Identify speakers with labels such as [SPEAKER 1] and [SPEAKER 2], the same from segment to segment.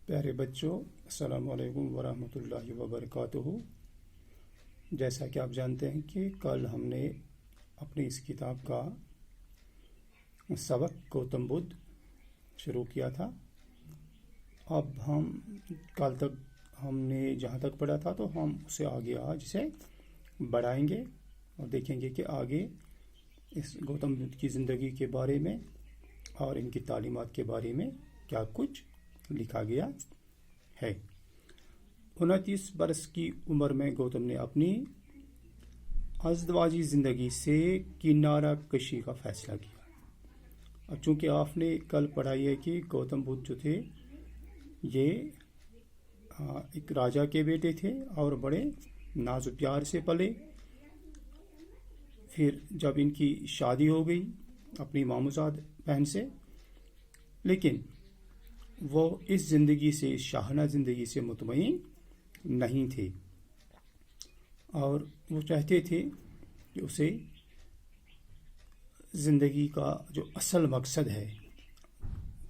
[SPEAKER 1] پیارے بچوں، السلام علیکم ورحمۃ اللہ وبرکاتہ۔ جیسا کہ آپ جانتے ہیں کہ کل ہم نے اپنی اس کتاب کا سبق گوتم بدھ شروع کیا تھا۔ اب ہم کل تک ہم نے جہاں تک پڑھا تھا تو ہم اسے آگے آج سے بڑھائیں گے اور دیکھیں گے کہ آگے اس گوتم بدھ کی زندگی کے بارے میں اور ان کی تعلیمات کے بارے میں کیا کچھ لکھا گیا ہے۔ 29 برس کی عمر میں گوتم نے اپنی ازدواجی زندگی سے کنارہ کشی کا فیصلہ کیا۔ اب چونکہ آپ نے کل پڑھائی ہے کہ گوتم بدھ جو تھے یہ ایک راجا کے بیٹے تھے اور بڑے ناز و پیار سے پلے۔ پھر جب ان کی شادی ہو گئی اپنی ماموزاد بہن سے، لیکن وہ اس زندگی سے، اس شاہانہ زندگی سے مطمئن نہیں تھے اور وہ چاہتے تھے کہ اسے زندگی کا جو اصل مقصد ہے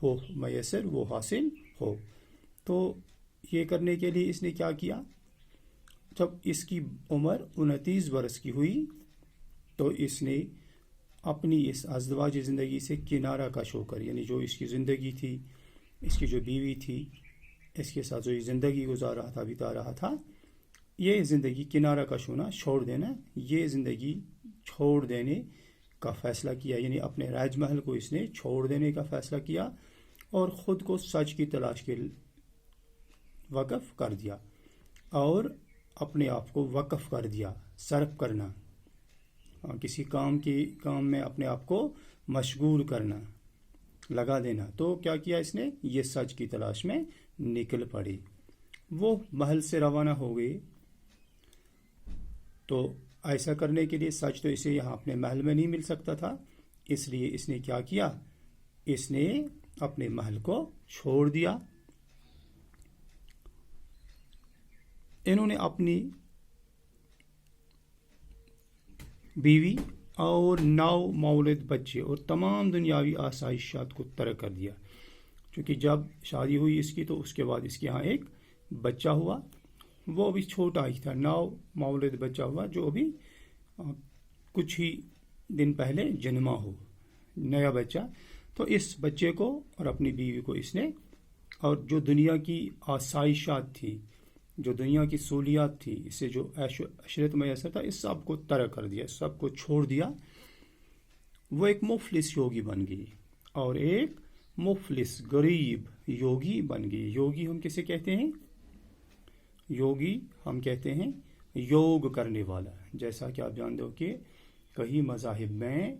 [SPEAKER 1] وہ میسر، وہ حاصل ہو۔ تو یہ کرنے کے لیے اس نے کیا کیا؟ جب اس کی عمر 29 برس کی ہوئی تو اس نے اپنی اس ازدواجی زندگی سے کنارہ کش ہو کر، یعنی جو اس کی زندگی تھی، اس کی جو بیوی تھی، اس کے ساتھ جو یہ زندگی گزار رہا تھا، بتا رہا تھا، یہ زندگی کنارہ کش ہونا، چھوڑ دینا، یہ زندگی چھوڑ دینے کا فیصلہ کیا۔ یعنی اپنے راج محل کو اس نے چھوڑ دینے کا فیصلہ کیا اور خود کو سچ کی تلاش کے وقف کر دیا اور اپنے آپ کو وقف کر دیا۔ صرف کرنا، کسی کام میں اپنے آپ کو مشغول کرنا، لگا دینا۔ تو کیا کیا اس نے؟ یہ سچ کی تلاش میں نکل پڑے۔ وہ محل سے روانہ ہو گئے۔ تو ایسا کرنے کے لیے سچ تو اسے یہاں اپنے محل میں نہیں مل سکتا تھا، اس لیے اس نے کیا کیا؟ اس نے اپنے محل کو چھوڑ دیا۔ انہوں نے اپنی بیوی اور 9 مولود بچے اور تمام دنیاوی آسائشات کو ترک کر دیا۔ چونکہ جب شادی ہوئی اس کی تو اس کے بعد اس کے ہاں ایک بچہ ہوا، وہ بھی چھوٹا ہی تھا، 9 مولود بچہ ہوا جو ابھی کچھ ہی دن پہلے جنما ہو، نیا بچہ۔ تو اس بچے کو اور اپنی بیوی کو اس نے، اور جو دنیا کی آسائشات تھی، جو دنیا کی سہولیات تھی، اس سے جو عیش و عشرت میسر تھا، اس سب کو ترک کر دیا، سب کو چھوڑ دیا۔ وہ ایک مفلس یوگی بن گئی اور ایک مفلس غریب یوگی بن گئی۔ یوگی ہم کسے کہتے ہیں؟ یوگی ہم کہتے ہیں یوگ کرنے والا۔ جیسا کہ آپ جانتے ہو کہ کئی مذاہب میں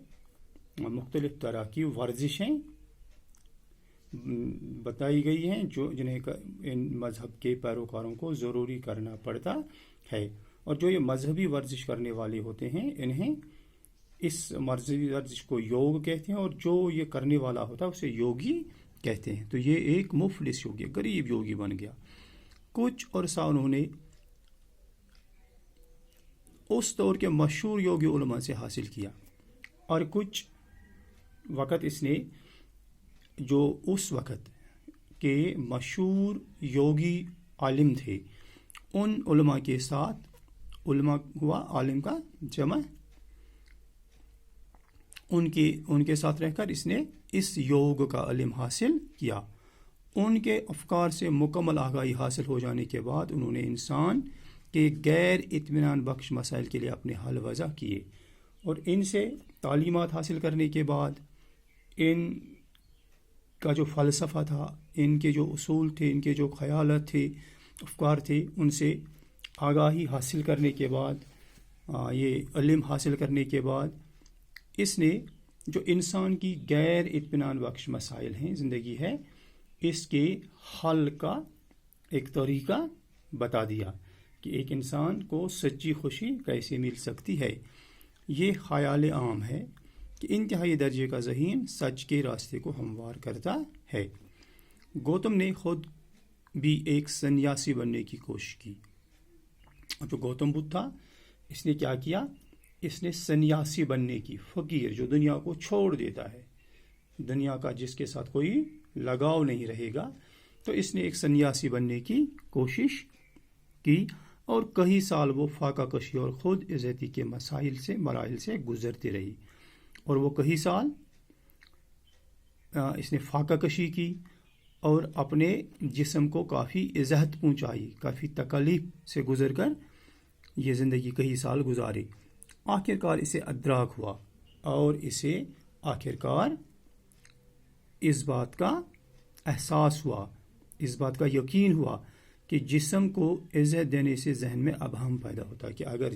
[SPEAKER 1] مختلف طرح کی ورزشیں بتائی گئی ہیں جنہیں ان مذہب کے پیروکاروں کو ضروری کرنا پڑتا ہے، اور جو یہ مذہبی ورزش کرنے والے ہوتے ہیں انہیں اس مذہبی ورزش کو یوگ کہتے ہیں، اور جو یہ کرنے والا ہوتا ہے اسے یوگی کہتے ہیں۔ تو یہ ایک مفلس یوگی، غریب یوگی بن گیا۔ کچھ عرصہ انہوں نے اس دور کے مشہور یوگی علماء سے حاصل کیا، اور کچھ وقت اس نے جو اس وقت کے مشہور یوگی عالم تھے ان علماء کے ساتھ، علماء ہوا عالم کا جمع، ان کے ساتھ رہ کر اس نے اس یوگ کا علم حاصل کیا۔ ان کے افکار سے مکمل آگاہی حاصل ہو جانے کے بعد انہوں نے انسان کے غیر اطمینان بخش مسائل کے لیے اپنے حل وضع کیے، اور ان سے تعلیمات حاصل کرنے کے بعد ان کا جو فلسفہ تھا، ان کے جو اصول تھے، ان کے جو خیالات تھے، افکار تھے، ان سے آگاہی حاصل کرنے کے بعد، یہ علم حاصل کرنے کے بعد، اس نے جو انسان کی غیر اطمینان بخش مسائل ہیں، زندگی ہے، اس کے حل کا ایک طریقہ بتا دیا کہ ایک انسان کو سچی خوشی کیسے مل سکتی ہے۔ یہ خیال عام ہے کہ انتہائی درجے کا ذہین سچ کے راستے کو ہموار کرتا ہے۔ گوتم نے خود بھی ایک سنیاسی بننے کی کوشش کی۔ جو گوتم بدھ تھا اس نے کیا کیا؟ اس نے سنیاسی بننے کی، فقیر جو دنیا کو چھوڑ دیتا ہے، دنیا کا جس کے ساتھ کوئی لگاؤ نہیں رہے گا، تو اس نے ایک سنیاسی بننے کی کوشش کی اور کئی سال وہ فاقہ کشی اور خود عزتی کے مراحل سے گزرتی رہی، اور وہ کئی سال اس نے فاقہ کشی کی اور اپنے جسم کو کافی اذیت پہنچائی، کافی تکلیف سے گزر کر یہ زندگی کئی سال گزاری۔ آخرکار اسے ادراک ہوا اور اسے آخرکار اس بات کا احساس ہوا، اس بات کا یقین ہوا کہ جسم کو عزت دینے سے ذہن میں ابہام پیدا ہوتا ہے کہ اگر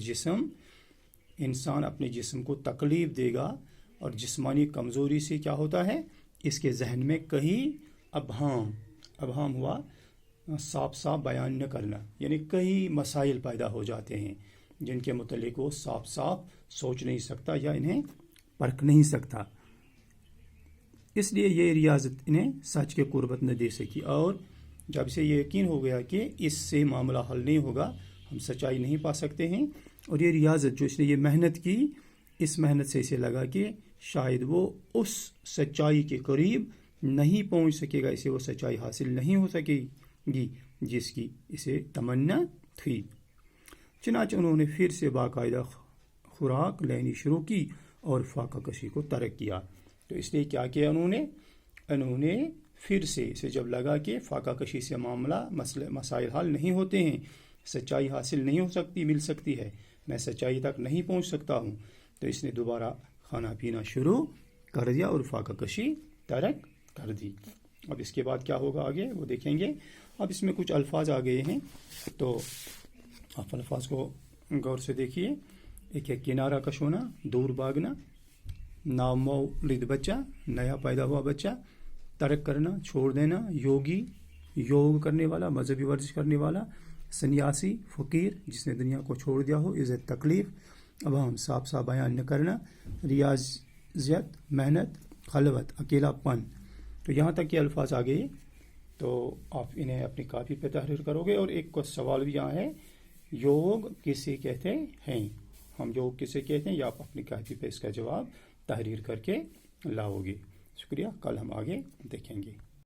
[SPEAKER 1] انسان اپنے جسم کو تکلیف دے گا اور جسمانی کمزوری سے کیا ہوتا ہے، اس کے ذہن میں کہیں ابہام ہوا، صاف بیان نہ کرنا، یعنی کئی مسائل پیدا ہو جاتے ہیں جن کے متعلق وہ صاف سوچ نہیں سکتا یا انہیں پرکھ نہیں سکتا۔ اس لیے یہ ریاضت انہیں سچ کے قربت نہ دے سکی، اور جب سے یہ یقین ہو گیا کہ اس سے معاملہ حل نہیں ہوگا، ہم سچائی نہیں پا سکتے ہیں، اور یہ ریاضت جو اس نے یہ محنت کی، اس محنت سے اسے لگا کہ شاید وہ اس سچائی کے قریب نہیں پہنچ سکے گا، اسے وہ سچائی حاصل نہیں ہو سکے گی جس کی اسے تمنا تھی۔ چنانچہ انہوں نے پھر سے باقاعدہ خوراک لینی شروع کی اور فاقہ کشی کو ترک کیا۔ تو اس لیے کیا کیا انہوں نے پھر سے اسے جب لگا کہ فاقہ کشی سے مسائل حل نہیں ہوتے ہیں، سچائی حاصل نہیں ہو سکتی، مل سکتی ہے، میں سچائی تک نہیں پہنچ سکتا ہوں، تو اس نے دوبارہ کھانا پینا شروع کر دیا اور فاقہ کشی ترک کر دی۔ اب اس کے بعد کیا ہوگا آگے وہ دیکھیں گے۔ اب اس میں کچھ الفاظ آ گئے ہیں، تو آپ الفاظ کو غور سے دیکھیے۔ ایک ہے کنارہ کش ہونا، دور بھاگنا، نامولد بچہ، نیا پیدا ہوا بچہ، ترک کرنا، چھوڑ دینا، یوگی، یوگ کرنے والا، مذہبی ورزش کرنے والا، سنیاسی، فقیر جس نے دنیا کو چھوڑ دیا ہو، عزت، تکلیف، اب ہم صاف بیان نہ کرنا، ریاضیت، محنت، خلوت، اکیلا پن۔ تو یہاں تک یہ الفاظ آ گئے، تو آپ انہیں اپنی کاپی پہ تحریر کرو گے، اور ایک کو سوال بھی یہاں ہے، یوگ کسے کہتے ہیں؟ ہم یوگ کسے کہتے ہیں، یا آپ اپنی کاپی پہ اس کا جواب تحریر کر کے لاؤ گے۔ شکریہ، کل ہم آگے دیکھیں گے۔